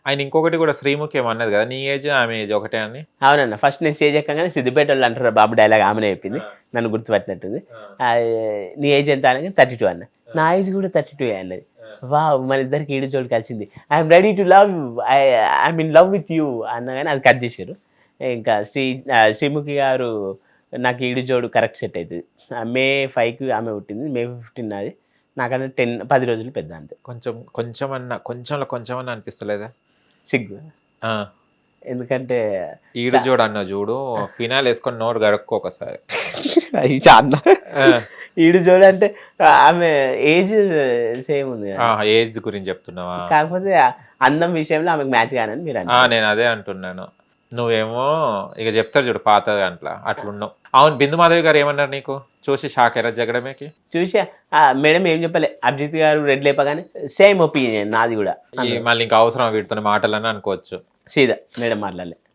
ఆయన ఇంకొకటి కూడా శ్రీముఖి ఏమన్నది కదా, నీ ఏజ్ ఆమె ఏజ్ ఒకటే అని. అవునన్న, ఫస్ట్ నేను స్టేజ్ ఎక్కగానే సిద్దిపేట వాళ్ళు అంటారు బాబు డైలాగ్ ఆమెనే చెప్పింది, నన్ను గుర్తుపట్టినట్టుంది. నీ ఏజ్ ఎంత అనగా 32 అన్న. నా ఏజ్ కూడా 32 అన్నది. వా, మన ఇద్దరికి ఈడు జోడు కలిసింది. I'm ready to love, I'm in love with you అన్నగానే అది కట్ చేశారు. ఇంకా శ్రీముఖి గారు నాకు ఈడు జోడు కరెక్ట్ సెట్ అవుతుంది. మే 5కి ఆమె పుట్టింది, మే 15 అది. నాకన్నా 10 రోజులు పెద్ద అంతే. కొంచెం అనిపిస్తలేదా సిగ్గు. ఆ, ఎందుకంటే ఈడు చూడు అన్న చూడు, ఫినాల్ వేసుకొని నోరు గడుక్కో ఒకసారి. అన్న ఈడు జోడు అంటే ఆమె ఏజ్ సేమ్ ఉంది కదా. ఏజ్ గురించి చెప్తున్నావా? కాకపోతే అందం విషయంలో ఆమెకు మ్యాచ్ కానని మీరు నేను అదే అంటున్నాను. నువ్వేమో ఇక చెప్తారు చూడు పాత దాంట్లో అట్లున్నావు. అవును, బిందు మాధవి గారు ఏమన్నారు నీకు చూసి షాక్ అయ్యారా జగడమేకి? చూసి మేడం ఏం చెప్పలే, అభిజిత్ గారు రెడ్ లేపగానే సేమ్ ఒపీనియన్ నాది కూడా. మళ్ళీ ఇంకా అవసరం వీటితో మాటలని అనుకోవచ్చు. సీదా మేడం మాట్లాడలే.